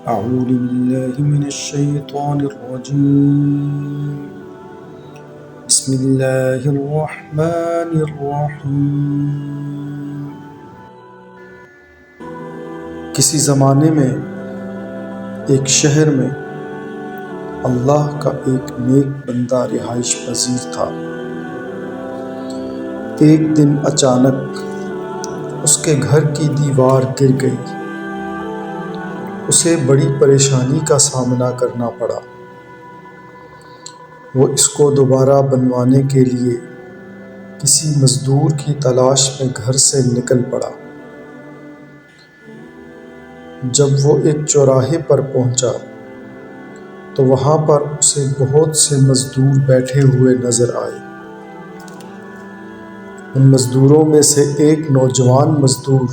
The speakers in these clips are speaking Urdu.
أعوذ بالله من الشيطان الرجيم. بسم الله الرحمن الرحيم. کسی زمانے میں ایک شہر میں اللہ کا ایک نیک بندہ رہائش پذیر تھا۔ ایک دن اچانک اس کے گھر کی دیوار گر گئی۔ اسے بڑی پریشانی کا سامنا کرنا پڑا۔ وہ اس کو دوبارہ بنوانے کے لیے کسی مزدور کی تلاش میں گھر سے نکل پڑا۔ جب وہ ایک چوراہے پر پہنچا تو وہاں پر اسے بہت سے مزدور بیٹھے ہوئے نظر آئے۔ ان مزدوروں میں سے ایک نوجوان مزدور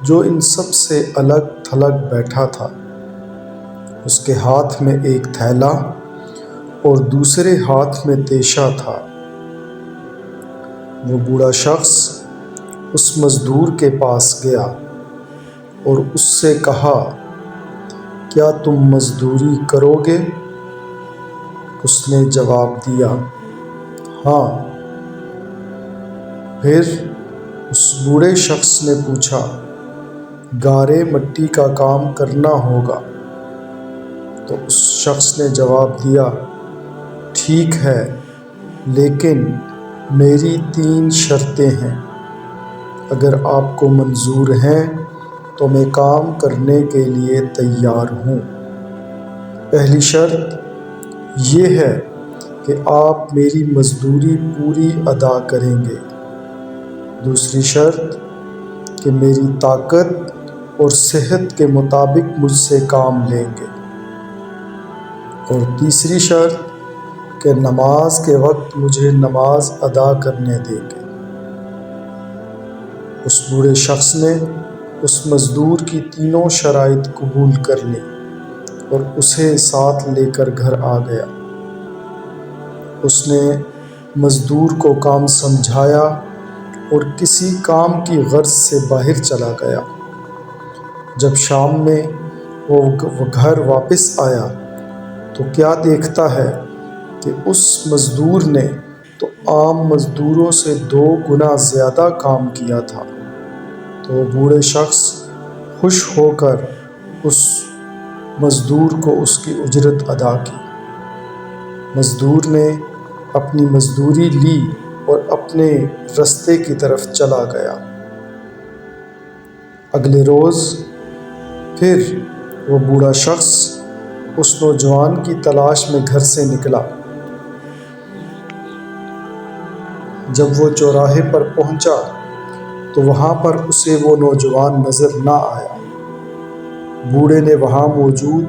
جو ان سب سے الگ تھلگ بیٹھا تھا، اس کے ہاتھ میں ایک تھیلا اور دوسرے ہاتھ میں تیشا تھا۔ وہ بوڑھا شخص اس مزدور کے پاس گیا اور اس سے کہا، کیا تم مزدوری کرو گے؟ اس نے جواب دیا، ہاں۔ پھر اس بوڑھے شخص نے پوچھا، گارے مٹی کا کام کرنا ہوگا؟ تو اس شخص نے جواب دیا، ٹھیک ہے، لیکن میری 3 شرطیں ہیں۔ اگر آپ کو منظور ہیں تو میں کام کرنے کے لیے تیار ہوں۔ پہلی شرط یہ ہے کہ آپ میری مزدوری پوری ادا کریں گے۔ دوسری شرط کہ میری طاقت اور صحت کے مطابق مجھ سے کام لیں گے۔ اور تیسری شرط کہ نماز کے وقت مجھے نماز ادا کرنے دیں گے۔ اس بوڑھے شخص نے اس مزدور کی تینوں شرائط قبول کر لی اور اسے ساتھ لے کر گھر آ گیا۔ اس نے مزدور کو کام سمجھایا اور کسی کام کی غرض سے باہر چلا گیا۔ جب شام میں وہ گھر واپس آیا تو کیا دیکھتا ہے کہ اس مزدور نے تو عام مزدوروں سے 2 گنا زیادہ کام کیا تھا۔ تو وہ بوڑھے شخص خوش ہو کر اس مزدور کو اس کی اجرت ادا کی۔ مزدور نے اپنی مزدوری لی اور اپنے رستے کی طرف چلا گیا۔ اگلے روز پھر وہ بوڑھا شخص اس نوجوان کی تلاش میں گھر سے نکلا۔ جب وہ چوراہے پر پہنچا تو وہاں پر اسے وہ نوجوان نظر نہ آیا۔ بوڑھے نے وہاں موجود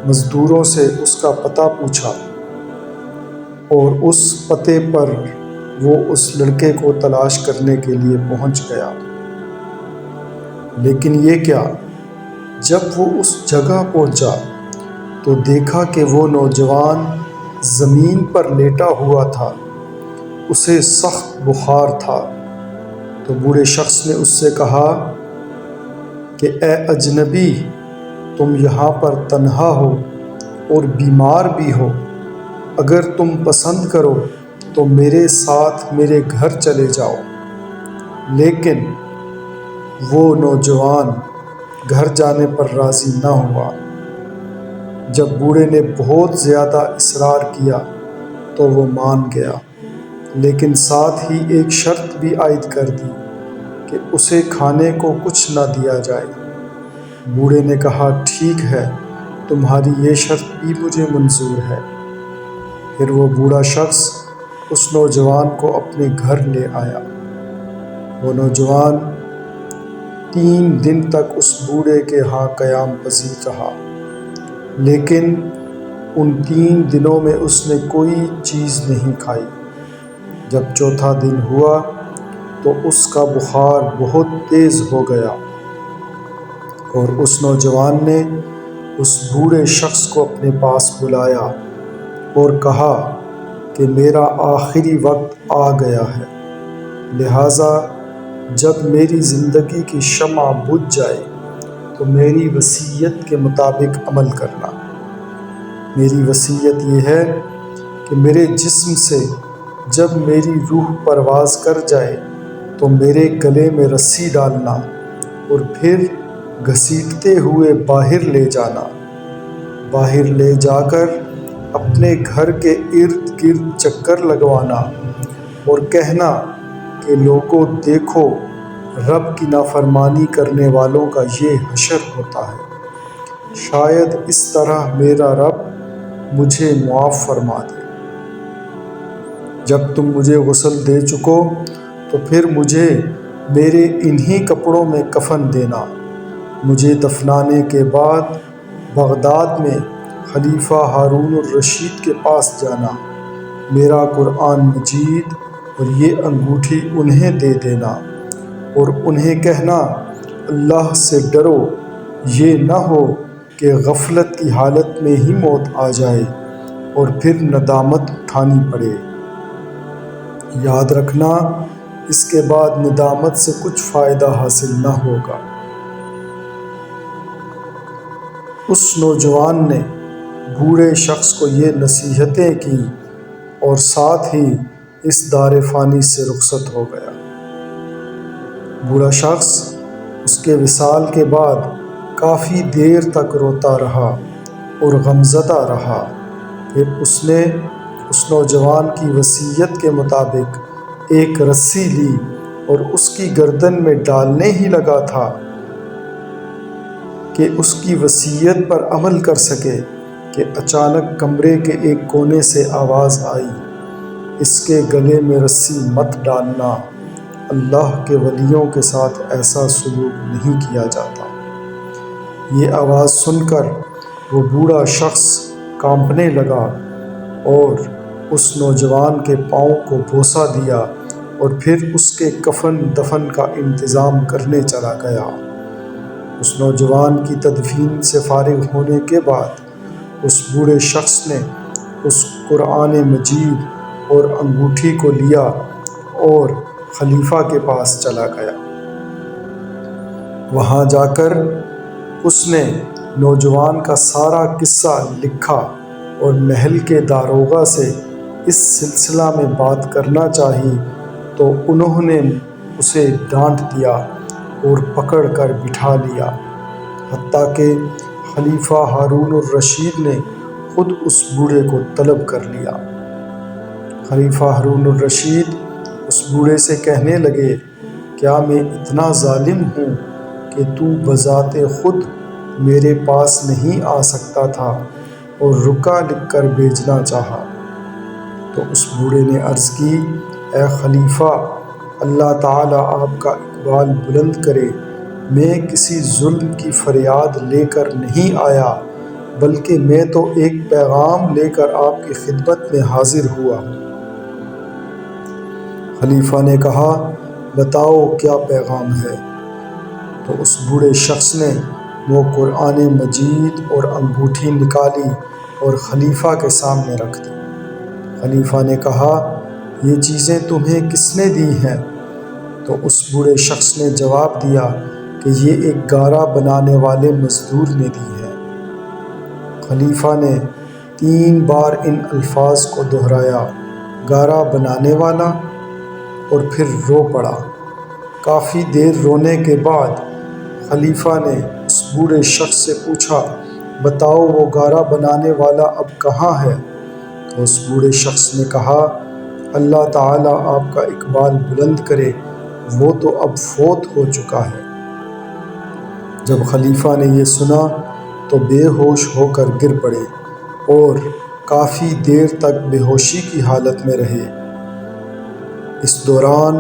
مزدوروں سے اس کا پتہ پوچھا اور اس پتے پر وہ اس لڑکے کو تلاش کرنے کے لیے پہنچ گیا۔ لیکن یہ کیا، جب وہ اس جگہ پہنچا تو دیکھا کہ وہ نوجوان زمین پر لیٹا ہوا تھا، اسے سخت بخار تھا۔ تو بوڑھے شخص نے اس سے کہا کہ اے اجنبی، تم یہاں پر تنہا ہو اور بیمار بھی ہو، اگر تم پسند کرو تو میرے ساتھ میرے گھر چلے جاؤ۔ لیکن وہ نوجوان گھر جانے پر راضی نہ ہوا۔ جب بوڑھے نے بہت زیادہ اصرار کیا تو وہ مان گیا، لیکن ساتھ ہی ایک شرط بھی عائد کر دی کہ اسے کھانے کو کچھ نہ دیا جائے۔ بوڑھے نے کہا، ٹھیک ہے، تمہاری یہ شرط بھی مجھے منظور ہے۔ پھر وہ بوڑھا شخص اس نوجوان کو اپنے گھر لے آیا۔ وہ نوجوان 3 دن تک اس بوڑھے کے ہاں قیام پذیر رہا، لیکن ان 3 دنوں میں اس نے کوئی چیز نہیں کھائی۔ جب چوتھا دن ہوا تو اس کا بخار بہت تیز ہو گیا اور اس نوجوان نے اس بوڑھے شخص کو اپنے پاس بلایا اور کہا کہ میرا آخری وقت آ گیا ہے، لہٰذا جب میری زندگی کی شمع بجھ جائے تو میری وصیت کے مطابق عمل کرنا۔ میری وصیت یہ ہے کہ میرے جسم سے جب میری روح پرواز کر جائے تو میرے گلے میں رسی ڈالنا اور پھر گھسیٹتے ہوئے باہر لے جانا۔ باہر لے جا کر اپنے گھر کے ارد گرد چکر لگوانا اور کہنا کہ لوگوں دیکھو، رب کی نافرمانی کرنے والوں کا یہ حشر ہوتا ہے، شاید اس طرح میرا رب مجھے معاف فرما دے۔ جب تم مجھے غسل دے چکو تو پھر مجھے میرے انہی کپڑوں میں کفن دینا۔ مجھے دفنانے کے بعد بغداد میں خلیفہ ہارون الرشید کے پاس جانا، میرا قرآن مجید اور یہ انگوٹھی انہیں دے دینا اور انہیں کہنا، اللہ سے ڈرو، یہ نہ ہو کہ غفلت کی حالت میں ہی موت آ جائے اور پھر ندامت اٹھانی پڑے۔ یاد رکھنا، اس کے بعد ندامت سے کچھ فائدہ حاصل نہ ہوگا۔ اس نوجوان نے بوڑھے شخص کو یہ نصیحتیں کی اور ساتھ ہی اس دار فانی سے رخصت ہو گیا۔ بوڑھا شخص اس کے وصال کے بعد کافی دیر تک روتا رہا اور غمزدہ رہا۔ پھر اس نے اس نوجوان کی وصیت کے مطابق ایک رسی لی اور اس کی گردن میں ڈالنے ہی لگا تھا کہ اس کی وصیت پر عمل کر سکے کہ اچانک کمرے کے ایک کونے سے آواز آئی، اس کے گلے میں رسی مت ڈالنا، اللہ کے ولیوں کے ساتھ ایسا سلوک نہیں کیا جاتا۔ یہ آواز سن کر وہ بوڑھا شخص کانپنے لگا اور اس نوجوان کے پاؤں کو بوسہ دیا اور پھر اس کے کفن دفن کا انتظام کرنے چلا گیا۔ اس نوجوان کی تدفین سے فارغ ہونے کے بعد اس بوڑھے شخص نے اس قرآن مجید اور انگوٹھی کو لیا اور خلیفہ کے پاس چلا گیا۔ وہاں جا کر اس نے نوجوان کا سارا قصہ لکھا اور محل کے داروغہ سے اس سلسلہ میں بات کرنا چاہی تو انہوں نے اسے ڈانٹ دیا اور پکڑ کر بٹھا لیا، حتیٰ کہ خلیفہ ہارون الرشید نے خود اس بوڑھے کو طلب کر لیا۔ خلیفہ ہارون الرشید اس بوڑھے سے کہنے لگے، کیا میں اتنا ظالم ہوں کہ تو بذات خود میرے پاس نہیں آ سکتا تھا اور رکا لکھ کر بھیجنا چاہا؟ تو اس بوڑھے نے عرض کی، اے خلیفہ، اللہ تعالیٰ آپ کا اقبال بلند کرے، میں کسی ظلم کی فریاد لے کر نہیں آیا، بلکہ میں تو ایک پیغام لے کر آپ کی خدمت میں حاضر ہوا ہوں۔ خلیفہ نے کہا، بتاؤ کیا پیغام ہے؟ تو اس بوڑھے شخص نے وہ قرآن مجید اور انگوٹھی نکالی اور خلیفہ کے سامنے رکھ دی۔ خلیفہ نے کہا، یہ چیزیں تمہیں کس نے دی ہیں؟ تو اس بوڑھے شخص نے جواب دیا کہ یہ ایک گارا بنانے والے مزدور نے دی ہے۔ خلیفہ نے 3 بار ان الفاظ کو دہرایا، گارا بنانے والا، اور پھر رو پڑا۔ کافی دیر رونے کے بعد خلیفہ نے اس بوڑھے شخص سے پوچھا، بتاؤ وہ گارا بنانے والا اب کہاں ہے؟ تو اس بوڑھے شخص نے کہا، اللہ تعالیٰ آپ کا اقبال بلند کرے، وہ تو اب فوت ہو چکا ہے۔ جب خلیفہ نے یہ سنا تو بے ہوش ہو کر گر پڑے اور کافی دیر تک بے ہوشی کی حالت میں رہے۔ اس دوران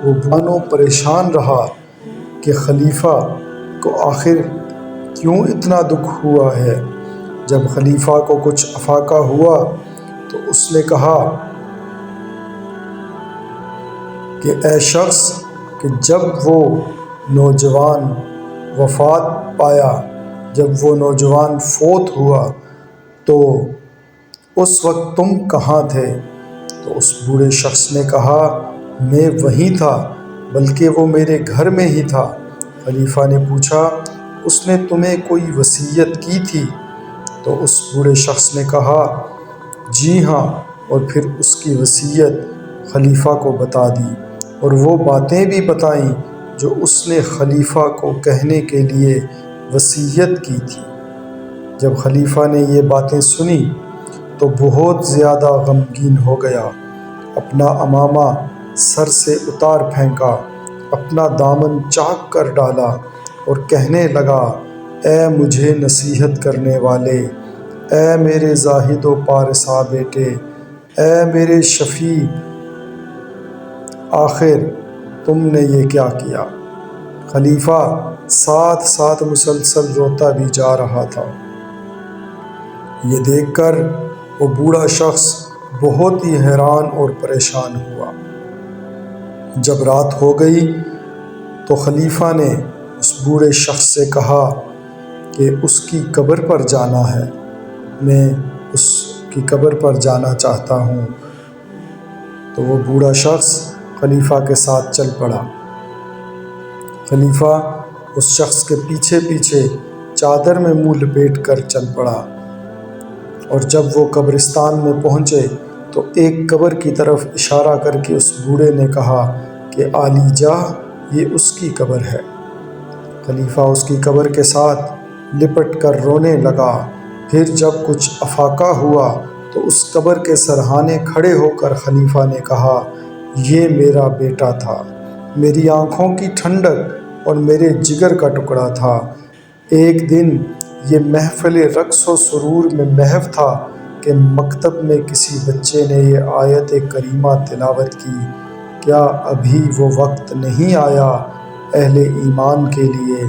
وہ بانو پریشان رہا کہ خلیفہ کو آخر کیوں اتنا دکھ ہوا ہے۔ جب خلیفہ کو کچھ افاقہ ہوا تو اس نے کہا کہ اے شخص، کہ جب وہ نوجوان وفات پایا، جب وہ نوجوان فوت ہوا تو اس وقت تم کہاں تھے؟ تو اس بوڑھے شخص نے کہا، میں وہیں تھا، بلکہ وہ میرے گھر میں ہی تھا۔ خلیفہ نے پوچھا، اس نے تمہیں کوئی وصیت کی تھی؟ تو اس بوڑھے شخص نے کہا جی ہاں، اور پھر اس کی وصیت خلیفہ کو بتا دی اور وہ باتیں بھی بتائیں جو اس نے خلیفہ کو کہنے کے لیے وصیت کی تھی۔ جب خلیفہ نے یہ باتیں سنی تو بہت زیادہ غمگین ہو گیا، اپنا عمامہ سر سے اتار پھینکا، اپنا دامن چاک کر ڈالا اور کہنے لگا اے مجھے نصیحت کرنے والے، اے میرے زاہد و پارسا بیٹے، اے میرے شفیع، آخر تم نے یہ کیا کیا؟ خلیفہ ساتھ ساتھ مسلسل روتا بھی جا رہا تھا۔ یہ دیکھ کر وہ بوڑھا شخص بہت ہی حیران اور پریشان ہوا۔ جب رات ہو گئی تو خلیفہ نے اس بوڑھے شخص سے کہا کہ اس کی قبر پر جانا ہے، میں اس کی قبر پر جانا چاہتا ہوں۔ تو وہ بوڑھا شخص خلیفہ کے ساتھ چل پڑا۔ خلیفہ اس شخص کے پیچھے پیچھے چادر میں منہ لپیٹ کر چل پڑا، اور جب وہ قبرستان میں پہنچے تو ایک قبر کی طرف اشارہ کر کے اس بوڑھے نے کہا کہ عالی جاہ، یہ اس کی قبر ہے۔ خلیفہ اس کی قبر کے ساتھ لپٹ کر رونے لگا۔ پھر جب کچھ افاقہ ہوا تو اس قبر کے سرہانے کھڑے ہو کر خلیفہ نے کہا یہ میرا بیٹا تھا، میری آنکھوں کی ٹھنڈک اور میرے جگر کا ٹکڑا تھا۔ ایک دن یہ محفل رقص و سرور میں محو تھا کہ مکتب میں کسی بچے نے یہ آیت کریمہ تلاوت کی، کیا ابھی وہ وقت نہیں آیا اہل ایمان کے لیے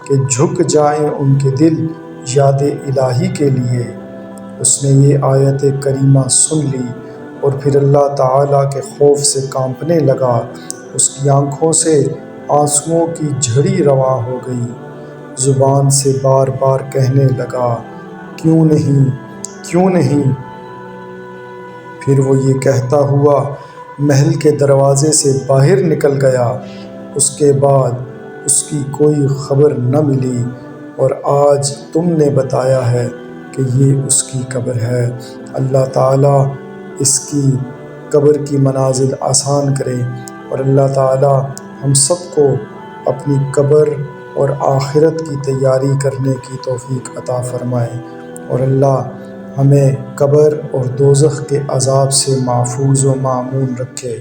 کہ جھک جائیں ان کے دل یاد الہی کے لیے؟ اس نے یہ آیت کریمہ سن لی اور پھر اللہ تعالیٰ کے خوف سے کانپنے لگا، اس کی آنکھوں سے آنسوؤں کی جھڑی رواں ہو گئی، زبان سے بار بار کہنے لگا کیوں نہیں، کیوں نہیں۔ پھر وہ یہ کہتا ہوا محل کے دروازے سے باہر نکل گیا۔ اس کے بعد اس کی کوئی خبر نہ ملی، اور آج تم نے بتایا ہے کہ یہ اس کی قبر ہے۔ اللہ تعالیٰ اس کی قبر کی منازل آسان کرے، اور اللہ تعالیٰ ہم سب کو اپنی قبر اور آخرت کی تیاری کرنے کی توفیق عطا فرمائے، اور اللہ ہمیں قبر اور دوزخ کے عذاب سے محفوظ و مامون رکھے۔